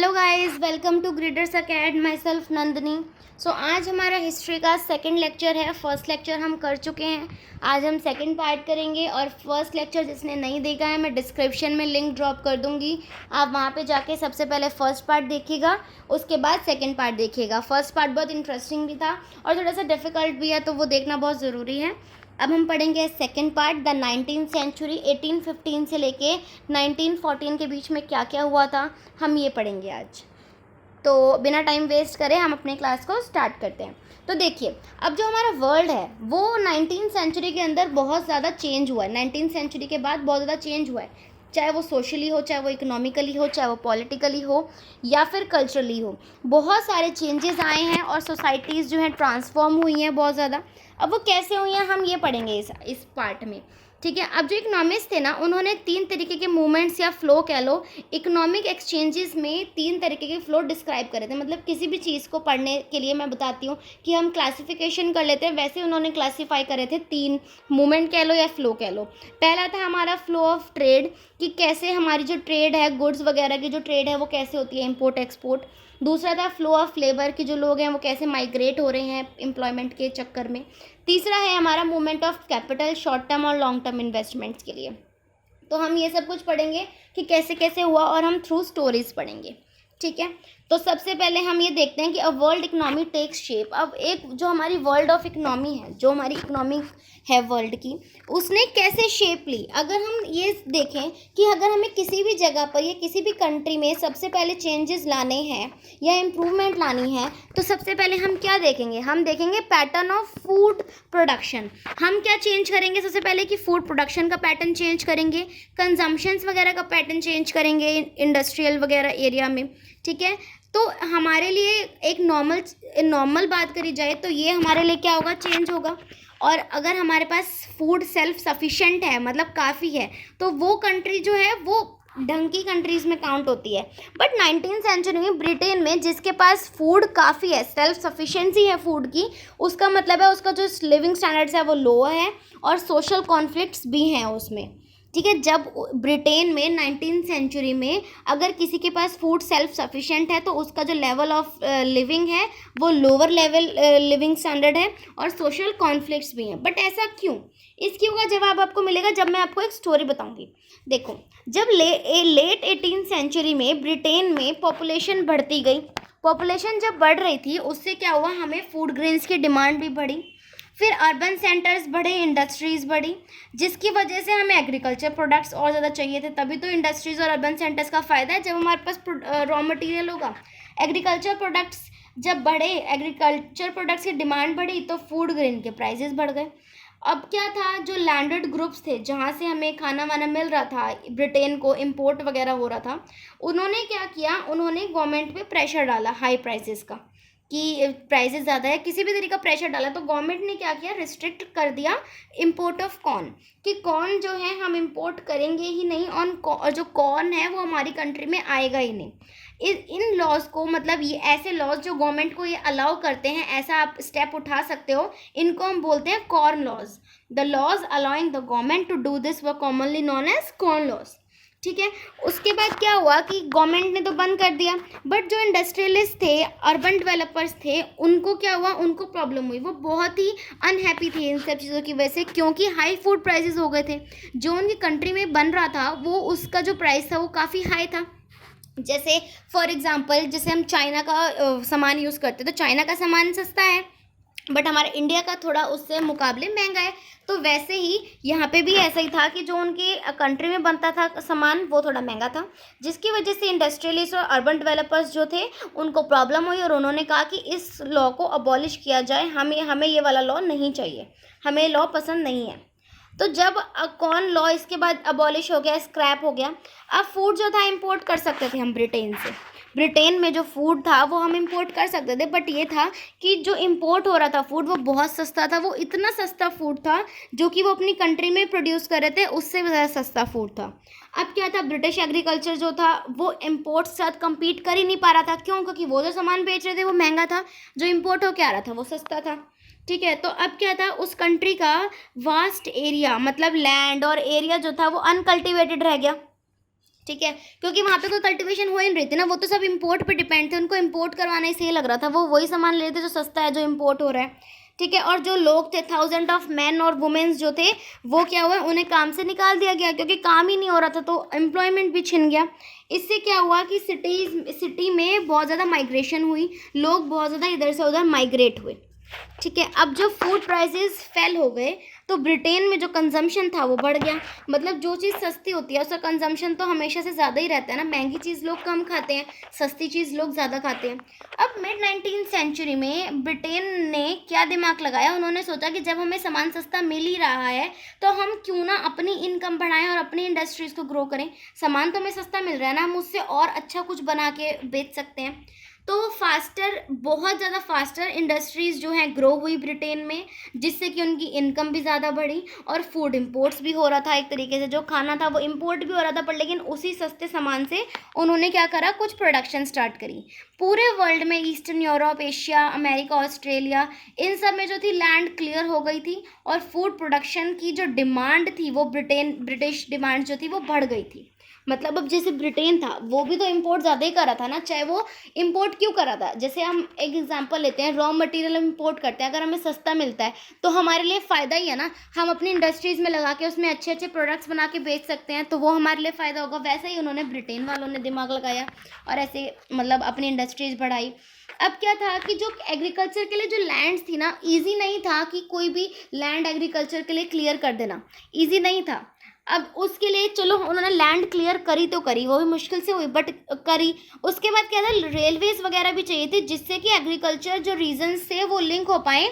Hello guys, welcome to ग्रीडर्स अकेड। Myself Nandini. आज हमारा हिस्ट्री का सेकंड लेक्चर है। फर्स्ट लेक्चर हम कर चुके हैं, आज हम सेकंड पार्ट करेंगे। और फर्स्ट लेक्चर जिसने नहीं देखा है, मैं डिस्क्रिप्शन में लिंक ड्रॉप कर दूंगी, आप वहाँ पे जाके सबसे पहले फर्स्ट पार्ट देखिएगा, उसके बाद सेकंड पार्ट देखिएगा। फर्स्ट पार्ट बहुत इंटरेस्टिंग भी था और थोड़ा सा डिफ़िकल्ट भी है, तो वो देखना बहुत ज़रूरी है। अब हम पढ़ेंगे second part, the 19th century. 1815 से लेके 1914 के बीच में क्या क्या हुआ था, हम ये पढ़ेंगे आज। तो बिना टाइम वेस्ट करें हम अपने क्लास को स्टार्ट करते हैं। तो देखिए, अब जो हमारा वर्ल्ड है वो 19th सेंचुरी के अंदर बहुत ज़्यादा चेंज हुआ है। 19th सेंचुरी के बाद बहुत ज़्यादा चेंज हुआ है, चाहे वो सोशली हो, चाहे वो इकोनॉमिकली हो, चाहे वो पॉलिटिकली हो या फिर कल्चरली हो। बहुत सारे चेंजेस आए हैं और सोसाइटीज़ जो हैं ट्रांसफॉर्म हुई हैं बहुत ज़्यादा। अब वो कैसे हुई हैं हम ये पढ़ेंगे इस पार्ट में, ठीक है। अब जो इकोनॉमिस्ट थे ना, उन्होंने 3 तरीके के मूवमेंट्स या फ्लो कह लो, इकोनॉमिक एक्सचेंजेस में 3 तरीके के फ्लो डिस्क्राइब करे थे। मतलब किसी भी चीज़ को पढ़ने के लिए मैं बताती हूँ कि हम क्लासिफिकेशन कर लेते हैं, वैसे उन्होंने क्लासीफाई करे थे 3 मूवमेंट कह लो या फ्लो कह लो। पहला था हमारा फ्लो ऑफ ट्रेड, कि कैसे हमारी जो ट्रेड है, गुड्स वगैरह की जो ट्रेड है वो कैसे होती है, इम्पोर्ट एक्सपोर्ट। दूसरा था फ्लो ऑफ लेबर, कि जो लोग हैं वो कैसे माइग्रेट हो रहे हैं एम्प्लॉयमेंट के चक्कर में। तीसरा है हमारा movement of capital, short term और लॉन्ग टर्म इन्वेस्टमेंट्स के लिए। तो हम ये सब कुछ पढ़ेंगे कि कैसे कैसे हुआ, और हम थ्रू स्टोरीज पढ़ेंगे, ठीक है। तो सबसे पहले हम ये देखते हैं कि अब वर्ल्ड इकोनॉमी टेक्स शेप। अब एक जो हमारी वर्ल्ड ऑफ इकोनॉमी है, जो हमारी इकोनॉमी है वर्ल्ड की, उसने कैसे शेप ली। अगर हम ये देखें कि अगर हमें किसी भी जगह पर या किसी भी कंट्री में सबसे पहले चेंजेस लाने हैं या इम्प्रूवमेंट लानी है, तो सबसे पहले हम क्या देखेंगे, हम देखेंगे पैटर्न ऑफ फूड प्रोडक्शन। हम क्या चेंज करेंगे सबसे पहले कि फूड प्रोडक्शन का पैटर्न चेंज करेंगे, कंजम्पशंस वगैरह का पैटर्न चेंज करेंगे इंडस्ट्रियल वगैरह एरिया में, ठीक है। तो हमारे लिए एक नॉर्मल बात करी जाए तो ये हमारे लिए क्या होगा, चेंज होगा। और अगर हमारे पास फूड सेल्फ सफिशिएंट है, मतलब काफ़ी है, तो वो कंट्री जो है वो ढंग की कंट्रीज़ में काउंट होती है। बट 19th सेंचुरी में ब्रिटेन में जिसके पास फूड काफ़ी है, सेल्फ सफिशिएंसी है फूड की, उसका मतलब है उसका जो लिविंग स्टैंडर्ड्स है वो लो है और सोशल कॉन्फ्लिक्ट्स भी हैं उसमें, ठीक है। जब ब्रिटेन में 19th सेंचुरी में अगर किसी के पास फूड सेल्फ सफिशिएंट है तो उसका जो लेवल ऑफ लिविंग है वो लोअर लेवल लिविंग स्टैंडर्ड है और सोशल कॉन्फ्लिक्ट्स भी हैं। बट ऐसा क्यों, इसकी होगा जवाब आपको मिलेगा जब मैं आपको एक स्टोरी बताऊंगी। देखो, जब लेट 18th सेंचुरी में ब्रिटेन में पॉपुलेशन बढ़ती गई, पॉपुलेशन जब बढ़ रही थी उससे क्या हुआ, हमें फूड ग्रेन्स की डिमांड भी बढ़ी, फिर अर्बन सेंटर्स बढ़े, इंडस्ट्रीज़ बढ़ी, जिसकी वजह से हमें एग्रीकल्चर प्रोडक्ट्स और ज़्यादा चाहिए थे। तभी तो इंडस्ट्रीज़ और अर्बन सेंटर्स का फ़ायदा है, जब हमारे पास रॉ मटेरियल होगा। एग्रीकल्चर प्रोडक्ट्स जब बढ़े, एग्रीकल्चर प्रोडक्ट्स की डिमांड बढ़ी, तो फूड ग्रेन के प्राइसेस बढ़ गए। अब क्या था, जो लैंडेड ग्रुप्स थे जहाँ से हमें खाना वाना मिल रहा था, ब्रिटेन को इम्पोर्ट वगैरह हो रहा था, उन्होंने क्या किया, उन्होंने गवर्नमेंट पे प्रेशर डाला हाई प्राइसेस का, कि प्राइसेस ज़्यादा है, किसी भी तरीके का प्रेशर डाला। तो गवर्नमेंट ने क्या किया, रिस्ट्रिक्ट कर दिया इम्पोर्ट ऑफ कॉर्न, कि कॉर्न जो है हम इम्पोर्ट करेंगे ही नहीं, और जो कॉर्न है वो हमारी कंट्री में आएगा ही नहीं। इन लॉज को, मतलब ये ऐसे लॉज जो गवर्नमेंट को ये अलाउ करते हैं, ऐसा आप स्टेप उठा सकते हो, इनको हम बोलते हैं corn laws. The laws allowing the government to do this were commonly known as corn laws, ठीक है। उसके बाद क्या हुआ कि गवर्नमेंट ने तो बंद कर दिया, बट जो इंडस्ट्रियलिस्ट थे, अर्बन डेवलपर्स थे, उनको क्या हुआ, उनको प्रॉब्लम हुई। वो बहुत ही अनहैप्पी थे इन सब चीज़ों की वजह से, क्योंकि हाई फूड प्राइसेस हो गए थे। जो उनकी कंट्री में बन रहा था वो उसका जो प्राइस था वो काफ़ी हाई था। जैसे फॉर एग्जांपल, जैसे हम चाइना का सामान यूज़ करते, तो चाइना का सामान सस्ता है बट हमारे इंडिया का थोड़ा उससे मुकाबले महंगा है। तो वैसे ही यहाँ पे भी ऐसा ही था कि जो उनके कंट्री में बनता था सामान वो थोड़ा महंगा था, जिसकी वजह से इंडस्ट्रियलिस्ट और अर्बन डेवलपर्स जो थे उनको प्रॉब्लम हुई, और उन्होंने कहा कि इस लॉ को अबॉलिश किया जाए, हमें ये वाला लॉ नहीं चाहिए, हमें लॉ पसंद नहीं है। तो जब कॉर्न लॉ इसके बाद अबॉलिश हो गया, स्क्रैप हो गया, अब फूड जो था इंपोर्ट कर सकते थे हम ब्रिटेन से। ब्रिटेन में जो फूड था वो हम इंपोर्ट कर सकते थे, बट ये था कि जो इंपोर्ट हो रहा था फूड वो बहुत सस्ता था। वो इतना सस्ता फूड था जो कि वो अपनी कंट्री में प्रोड्यूस कर रहे थे, उससे ज़्यादा सस्ता फूड था। अब क्या था, ब्रिटिश एग्रीकल्चर जो था वो इम्पोर्ट के साथ कम्पीट कर ही नहीं पा रहा था। क्यों? क्योंकि वो जो सामान बेच रहे थे वो महंगा था, जो इम्पोर्ट होकर आ रहा था वो सस्ता था, ठीक है। तो अब क्या था, उस कंट्री का वास्ट एरिया, मतलब लैंड और एरिया जो था वो अनकल्टिवेटेड रह गया। ठीक है, क्योंकि वहाँ पे कोई कल्टीवेशन हो ही नहीं रही थी ना, वो तो सब इम्पोर्ट पे डिपेंड थे, उनको इम्पोर्ट करवाना ही सही लग रहा था, वो वही सामान ले रहे थे जो सस्ता है, जो इम्पोर्ट हो रहा है। ठीक है, और जो लोग थे, थाउजेंड ऑफ मैन और वुमेन्स जो थे, वो क्या हुआ, उन्हें काम से निकाल दिया गया क्योंकि काम ही नहीं हो रहा था, तो एम्प्लॉयमेंट भी छिन गया। इससे क्या हुआ कि सिटी में बहुत ज़्यादा माइग्रेशन हुई, लोग बहुत ज़्यादा इधर से उधर माइग्रेट हुए। ठीक है, अब जो फूड प्राइसेस फेल हो गए तो ब्रिटेन में जो कंजम्पशन था वो बढ़ गया। मतलब जो चीज़ सस्ती होती है उसका कंजम्पशन तो हमेशा से ज़्यादा ही रहता है ना, महंगी चीज़ लोग कम खाते हैं, सस्ती चीज़ लोग ज़्यादा खाते हैं। अब मिड 19th सेंचुरी में ब्रिटेन ने क्या दिमाग लगाया, उन्होंने सोचा कि जब हमें सामान सस्ता मिल ही रहा है तो हम क्यों ना अपनी इनकम बढ़ाएं और अपनी इंडस्ट्रीज़ को ग्रो करें। सामान तो हमें सस्ता मिल रहा है ना, हम उससे और अच्छा कुछ बना के बेच सकते हैं। तो बहुत ज़्यादा फास्टर इंडस्ट्रीज़ जो हैं ग्रो हुई ब्रिटेन में, जिससे कि उनकी इनकम भी ज़्यादा बढ़ी और फूड इंपोर्ट्स भी हो रहा था। एक तरीके से जो खाना था वो इंपोर्ट भी हो रहा था, पर लेकिन उसी सस्ते सामान से उन्होंने क्या करा, कुछ प्रोडक्शन स्टार्ट करी। पूरे वर्ल्ड में eastern Europe, Asia, America, Australia, इन सब में जो थी लैंड क्लियर हो गई थी और फूड प्रोडक्शन की जो डिमांड थी वो ब्रिटिश डिमांड जो थी वो बढ़ गई थी। मतलब अब जैसे ब्रिटेन था वो भी तो इम्पोर्ट ज़्यादा ही कर रहा था ना, चाहे वो इम्पोर्ट क्यों कर रहा था। जैसे हम एक एग्जांपल लेते हैं, रॉ मटेरियल हम इम्पोर्ट करते हैं, अगर हमें सस्ता मिलता है तो हमारे लिए फ़ायदा ही है ना, हम अपनी इंडस्ट्रीज़ में लगा के उसमें अच्छे अच्छे प्रोडक्ट्स बना के बेच सकते हैं, तो वो हमारे लिए फ़ायदा होगा। वैसे ही उन्होंने ब्रिटेन वालों ने दिमाग लगाया और ऐसे मतलब अपनी इंडस्ट्रीज़ बढ़ाई। अब क्या था कि जो एग्रीकल्चर के लिए जो लैंड्स थी ना, ईजी नहीं था कि कोई भी लैंड एग्रीकल्चर के लिए क्लियर कर देना, ईजी नहीं था। अब उसके लिए चलो उन्होंने लैंड क्लियर करी तो करी, वो भी मुश्किल से हुई बट करी। उसके बाद क्या था, रेलवेज वगैरह भी चाहिए थी जिससे कि एग्रीकल्चर जो रीजन्स थे वो लिंक हो पाए।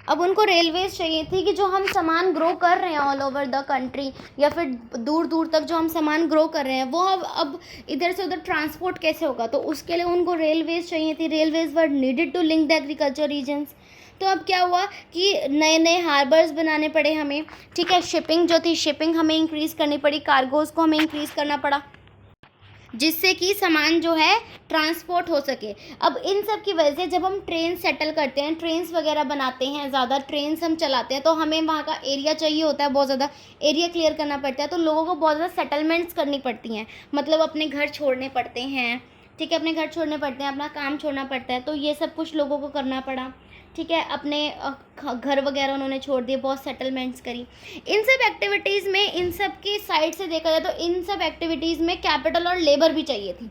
अब उनको रेलवेज चाहिए थी कि जो हम सामान ग्रो कर रहे हैं ऑल ओवर द कंट्री या फिर दूर दूर तक जो हम सामान ग्रो कर रहे हैं वो अब इधर से उधर ट्रांसपोर्ट कैसे होगा, तो उसके लिए उनको रेलवेज चाहिए थी। Railways were needed to link the agriculture regions. तो अब क्या हुआ कि नए नए हार्बर्स बनाने पड़े हमें। ठीक है, शिपिंग जो थी, शिपिंग हमें इंक्रीज़ करनी पड़ी, कार्गोज़ को हमें इंक्रीज़ करना पड़ा जिससे कि सामान जो है ट्रांसपोर्ट हो सके। अब इन सब की वजह से जब हम ट्रेन सेटल करते हैं, ट्रेन्स वगैरह बनाते हैं, ज़्यादा ट्रेन्स हम चलाते हैं, तो हमें वहाँ का एरिया चाहिए होता है, बहुत ज़्यादा एरिया क्लियर करना पड़ता है, तो लोगों को बहुत ज़्यादा सेटलमेंट्स करनी पड़ती हैं, मतलब अपने घर छोड़ने पड़ते हैं। ठीक है, अपने घर छोड़ने पड़ते हैं, अपना काम छोड़ना पड़ता है, तो ये सब कुछ लोगों को करना पड़ा। ठीक है, अपने घर वगैरह उन्होंने छोड़ दिए, बहुत सेटलमेंट्स करी। इन सब एक्टिविटीज़ में, इन सब की साइड से देखा जाए तो इन सब एक्टिविटीज़ में कैपिटल और लेबर भी चाहिए थी।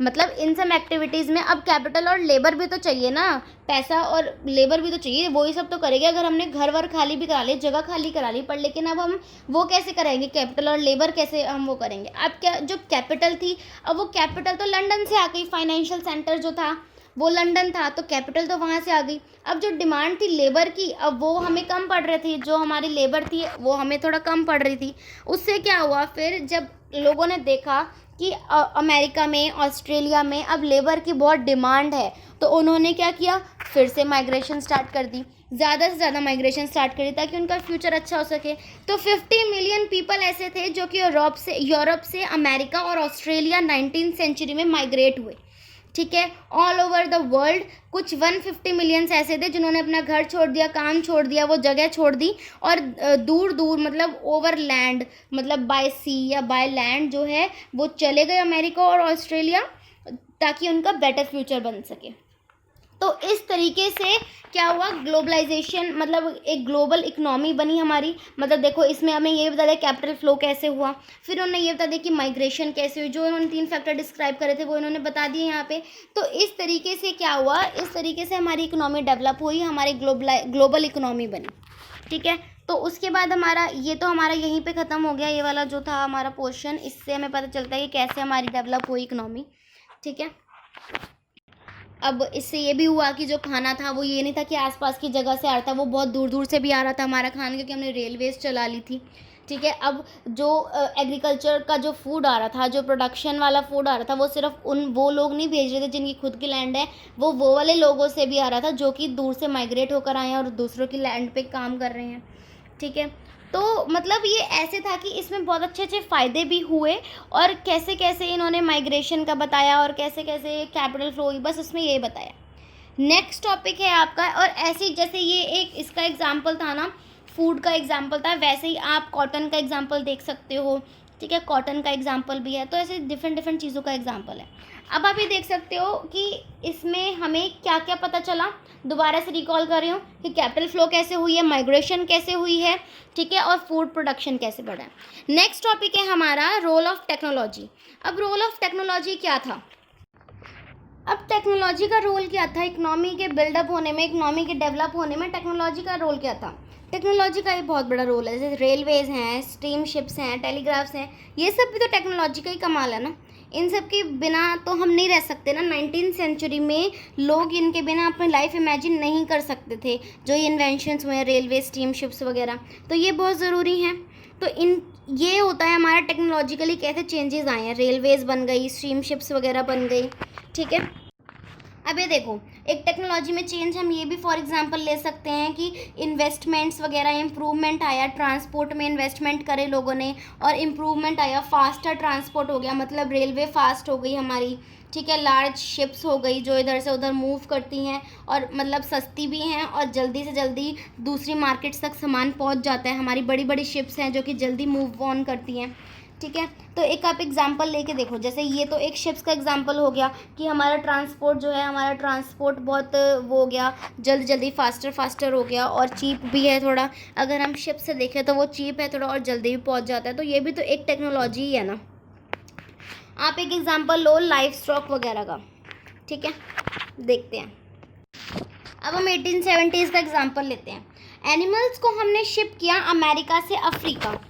मतलब इन सब एक्टिविटीज़ में अब कैपिटल और लेबर भी तो चाहिए ना, पैसा और लेबर भी तो चाहिए, वही सब तो करेंगे। अगर हमने घर वर खाली भी करा ली, जगह खाली करा ली, पर लेकिन अब हम वो कैसे करेंगे, कैपिटल और लेबर कैसे हम वो करेंगे। अब क्या, जो कैपिटल थी, अब वो कैपिटल तो लंदन से आ गई, फाइनेंशियल सेंटर जो था वो लंदन था, तो कैपिटल तो वहाँ से आ गई। अब जो डिमांड थी लेबर की, अब वो हमें कम पड़ रही थी, जो हमारी लेबर थी वो हमें थोड़ा कम पड़ रही थी। उससे क्या हुआ फिर, जब लोगों ने देखा कि अमेरिका में, ऑस्ट्रेलिया में अब लेबर की बहुत डिमांड है, तो उन्होंने क्या किया, फिर से माइग्रेशन स्टार्ट कर दी, ज़्यादा से ज़्यादा माइग्रेशन स्टार्ट करी ताकि उनका फ्यूचर अच्छा हो सके। तो 50 मिलियन पीपल ऐसे थे जो कि यूरोप से अमेरिका और ऑस्ट्रेलिया 19th सेंचुरी में माइग्रेट हुए। ठीक है, ऑल ओवर द वर्ल्ड कुछ 150 मिलियंस ऐसे थे जिन्होंने अपना घर छोड़ दिया, काम छोड़ दिया, वो जगह छोड़ दी और दूर दूर मतलब ओवर लैंड, मतलब बाय सी या बाय लैंड जो है वो चले गए अमेरिका और ऑस्ट्रेलिया, ताकि उनका बेटर फ्यूचर बन सके। तो इस तरीके से क्या हुआ, ग्लोबलाइजेशन, मतलब एक ग्लोबल इकनॉमी बनी हमारी। मतलब देखो, इसमें हमें ये बता दें कैपिटल फ्लो कैसे हुआ, फिर उन्होंने ये बता दें कि माइग्रेशन कैसे हुई, जो इन्होंने 3 फैक्टर डिस्क्राइब करे थे वो इन्होंने बता दिए यहाँ पे। तो इस तरीके से क्या हुआ, इस तरीके से हमारी इकनॉमी डेवलप हुई, हमारी ग्लोबल इकनॉमी बनी। ठीक है, तो उसके बाद हमारा ये तो हमारा यहीं पे ख़त्म हो गया, ये वाला जो था हमारा पोर्शन। इससे हमें पता चलता है कि कैसे हमारी डेवलप हुई इकनॉमी। ठीक है, अब इससे ये भी हुआ कि जो खाना था वो ये नहीं था कि आसपास की जगह से आ रहा था, वो बहुत दूर दूर से भी आ रहा था हमारा खाना, क्योंकि हमने रेलवेज चला ली थी। ठीक है, अब जो एग्रीकल्चर का जो फूड आ रहा था, जो प्रोडक्शन वाला फूड आ रहा था, वो सिर्फ वो लोग नहीं भेज रहे थे जिनकी खुद की लैंड है, वो वाले लोगों से भी आ रहा था जो कि दूर से माइग्रेट होकर आए हैं और दूसरों की लैंड पे काम कर रहे हैं। ठीक है, तो मतलब ये ऐसे था कि इसमें बहुत अच्छे अच्छे फ़ायदे भी हुए, और कैसे कैसे इन्होंने माइग्रेशन का बताया और कैसे कैसे कैपिटल फ्लो हुई, बस उसमें ये बताया। नेक्स्ट टॉपिक है आपका, और ऐसे जैसे ये एक इसका एग्जाम्पल था ना, फूड का एग्जाम्पल था, वैसे ही आप कॉटन का एग्जाम्पल देख सकते हो ठीक है, कॉटन का एग्जाम्पल भी है, तो ऐसे डिफरेंट डिफरेंट चीज़ों का एग्जाम्पल है। अब आप ये देख सकते हो कि इसमें हमें क्या क्या पता चला। दोबारा से रिकॉल कर रही हूँ कि कैपिटल फ्लो कैसे हुई है, माइग्रेशन कैसे हुई है, ठीक है, और फूड प्रोडक्शन कैसे बढ़ा है। नेक्स्ट टॉपिक है हमारा रोल ऑफ टेक्नोलॉजी। अब रोल ऑफ टेक्नोलॉजी क्या था? अब टेक्नोलॉजी का रोल क्या था इकोनॉमी के बिल्डअप होने में, इकोनॉमी के डेवलप होने में टेक्नोलॉजी का रोल क्या था? टेक्नोलॉजी का ये बहुत बड़ा रोल है। जैसे रेलवेज़ हैं, स्टीम शिप्स हैं, टेलीग्राफ्स हैं, ये सब भी तो टेक्नोलॉजी का ही कमाल है ना। इन सब के बिना तो हम नहीं रह सकते ना। 19th सेंचुरी में लोग इनके बिना अपनी लाइफ इमेजिन नहीं कर सकते थे, जो ये इन्वेंशंस हुए हैं, रेलवे, स्टीम शिप्स वगैरह, तो ये बहुत ज़रूरी हैं। तो ये होता है हमारा टेक्नोलॉजिकली कैसे चेंजेस आए हैं। रेलवेज़ बन गई, स्टीम शिप्स वगैरह बन गई, ठीक है। अब ये देखो, एक टेक्नोलॉजी में चेंज हम ये भी फॉर एग्जांपल ले सकते हैं कि इन्वेस्टमेंट्स वगैरह, इम्प्रूवमेंट आया, ट्रांसपोर्ट में इन्वेस्टमेंट करे लोगों ने और इम्प्रूवमेंट आया, फास्टर ट्रांसपोर्ट हो गया, मतलब रेलवे फास्ट हो गई हमारी, ठीक है। लार्ज शिप्स हो गई जो इधर से उधर मूव करती हैं और मतलब सस्ती भी हैं और जल्दी से जल्दी दूसरी मार्केट्स तक सामान पहुंच जाता है। हमारी बड़ी बड़ी शिप्स हैं जो कि जल्दी मूव ऑन करती हैं, ठीक है। तो एक आप एग्जांपल लेके देखो, जैसे ये तो एक शिप्स का एग्जांपल हो गया कि हमारा ट्रांसपोर्ट जो है, हमारा ट्रांसपोर्ट बहुत वो हो गया, जल्दी जल्दी फास्टर हो गया और चीप भी है थोड़ा। अगर हम शिप से देखें तो वो चीप है थोड़ा और जल्दी भी पहुंच जाता है, तो ये भी तो एक टेक्नोलॉजी ही है ना। आप एक एग्जांपल लो लाइफ स्टॉक वगैरह का, ठीक है, देखते हैं। अब हम 1870s का एग्जांपल लेते हैं। एनिमल्स को हमने शिप किया अमेरिका से अफ्रीका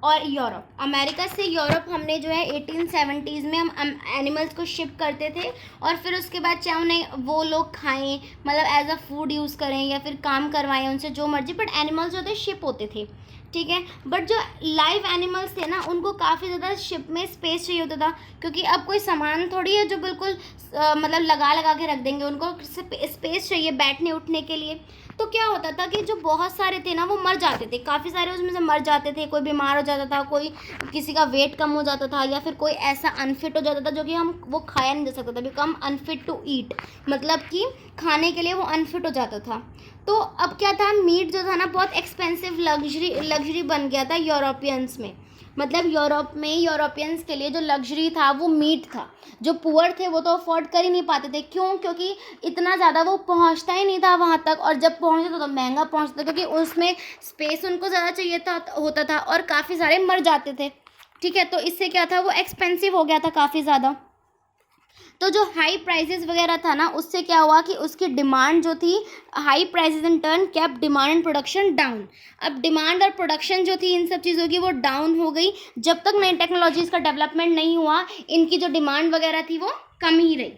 और यूरोप। अमेरिका से यूरोप हमने जो है 1870s में हम एनिमल्स को शिप करते थे और फिर उसके बाद चाहे उन्हें वो लोग खाएं, मतलब एज अ फूड यूज़ करें या फिर काम करवाएं उनसे जो मर्जी, बट एनिमल्स जो थे शिप होते थे, ठीक है। बट जो लाइव एनिमल्स थे ना, उनको काफ़ी ज़्यादा शिप में स्पेस चाहिए होता था, क्योंकि अब कोई सामान थोड़ी है जो बिल्कुल मतलब लगा के रख देंगे, उनको स्पेस चाहिए बैठने उठने के लिए। तो क्या होता था कि जो बहुत सारे थे ना वो मर जाते थे, काफ़ी सारे उसमें से मर जाते थे। कोई बीमार हो जाता था, कोई किसी का वेट कम हो जाता था, या फिर कोई ऐसा अनफिट हो जाता था जो कि हम वो खाया नहीं जा सकता था, बिकम अनफिट टू ईट, मतलब कि खाने के लिए वो अनफिट हो जाता था। तो अब क्या था, मीट जो था ना बहुत एक्सपेंसिव लग्जरी बन गया था यूरोपियंस में। मतलब यूरोप में यूरोपियंस के लिए जो लग्जरी था वो मीट था। जो पुअर थे वो तो अफोर्ड कर ही नहीं पाते थे। क्यों? क्योंकि इतना ज़्यादा वो पहुंचता ही नहीं था वहाँ तक, और जब पहुँचता तो महंगा पहुँचता, क्योंकि उसमें स्पेस उनको ज़्यादा चाहिए था होता था और काफ़ी सारे मर जाते थे, ठीक है। तो इससे क्या था, वो एक्सपेंसिव हो गया था काफ़ी ज़्यादा। तो जो हाई प्राइसेस वगैरह था ना, उससे क्या हुआ कि उसकी डिमांड जो थी, high prices in turn kept demand and production down. अब डिमांड और प्रोडक्शन जो थी इन सब चीज़ों की वो डाउन हो गई। जब तक नई टेक्नोलॉजीज़ का डेवलपमेंट नहीं हुआ, इनकी जो डिमांड वगैरह थी वो कम ही रही,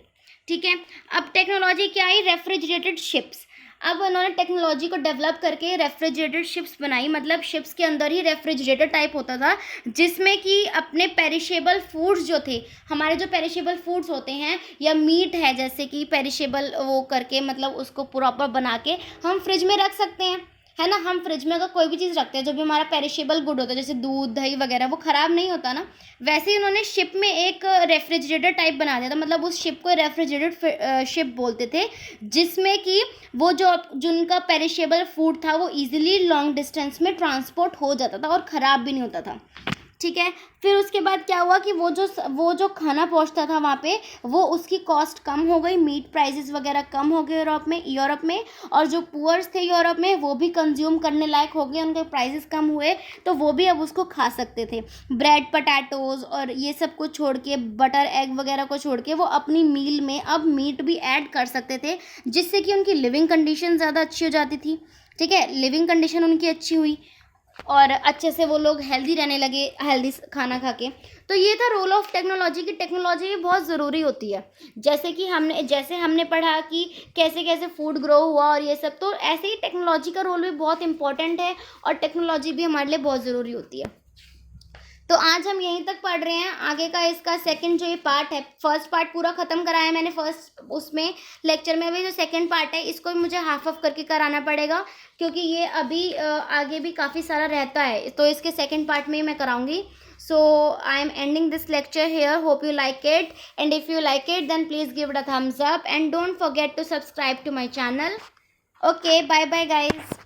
ठीक है। अब टेक्नोलॉजी क्या आई, रेफ्रिजरेटेड शिप्स। अब उन्होंने टेक्नोलॉजी को डेवलप करके रेफ्रिजरेटेड शिप्स बनाई, मतलब शिप्स के अंदर ही रेफ्रिजरेटर टाइप होता था, जिसमें कि अपने पेरिशेबल फूड्स जो थे, हमारे जो पेरिशेबल फूड्स होते हैं या मीट है, जैसे कि पेरिशेबल वो करके, मतलब उसको प्रॉपर बना के हम फ्रिज में रख सकते हैं, है ना। हम फ्रिज में अगर कोई भी चीज़ रखते हैं जो भी हमारा पेरिशेबल गुड होता है, जैसे दूध दही वगैरह, वो ख़राब नहीं होता ना। वैसे ही उन्होंने शिप में एक रेफ्रिजरेटर टाइप बना दिया था, मतलब उस शिप को रेफ्रिजरेटेड शिप बोलते थे, जिसमें कि वो जो जिनका पेरिशेबल फूड था वो इजीली लॉन्ग डिस्टेंस में ट्रांसपोर्ट हो जाता था और ख़राब भी नहीं होता था, ठीक है। फिर उसके बाद क्या हुआ कि वो जो खाना पहुंचता था वहाँ पे, वो उसकी कॉस्ट कम हो गई, मीट प्राइसेस वगैरह कम हो गए यूरोप में, और जो पुअर्स थे यूरोप में वो भी कंज्यूम करने लायक हो गए, उनके प्राइसेस कम हुए, तो वो भी अब उसको खा सकते थे। ब्रेड, पटैटोज़ और ये सब को छोड़ के, बटर एग वगैरह को छोड़ के, वो अपनी मील में अब मीट भी ऐड कर सकते थे, जिससे कि उनकी लिविंग कंडीशन ज़्यादा अच्छी हो जाती थी, ठीक है। लिविंग कंडीशन उनकी अच्छी हुई और अच्छे से वो लोग हेल्दी रहने लगे, हेल्दी खाना खा के। तो ये था रोल ऑफ टेक्नोलॉजी की। टेक्नोलॉजी भी बहुत ज़रूरी होती है, जैसे हमने पढ़ा कि कैसे कैसे फूड ग्रो हुआ और ये सब, तो ऐसे ही टेक्नोलॉजी का रोल भी बहुत इंपॉर्टेंट है और टेक्नोलॉजी भी हमारे लिए बहुत ज़रूरी होती है। तो आज हम यहीं तक पढ़ रहे हैं। आगे का इसका सेकंड जो ये पार्ट है, फर्स्ट पार्ट पूरा ख़त्म कराया मैंने फर्स्ट उसमें लेक्चर में, अभी जो सेकंड पार्ट है इसको भी मुझे हाफ ऑफ करके कराना पड़ेगा, क्योंकि ये अभी आगे भी काफ़ी सारा रहता है, तो इसके सेकंड पार्ट में ही मैं कराऊंगी। So I am ending this lecture here. Hope you like it, and if you like it then please give it a thumbs up and don't forget to subscribe to my channel. Okay, bye bye guys.